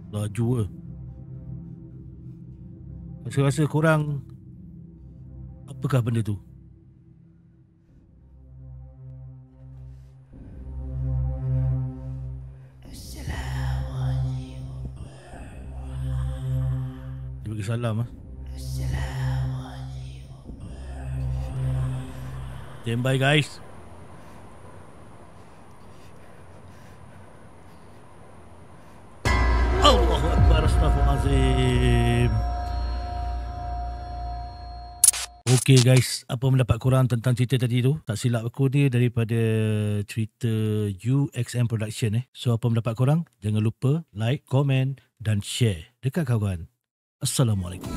Laju ke. Rasa-rasa korang, apakah benda tu? Dia bagi salam lah. Stand by guys. Allahu Akbar, Astaghfirullahalazim. Okay guys, apa pendapat korang tentang cerita tadi tu? Tak silap aku ni daripada cerita UXM Production So apa pendapat korang? Jangan lupa like, komen dan share dekat kawan. Assalamualaikum.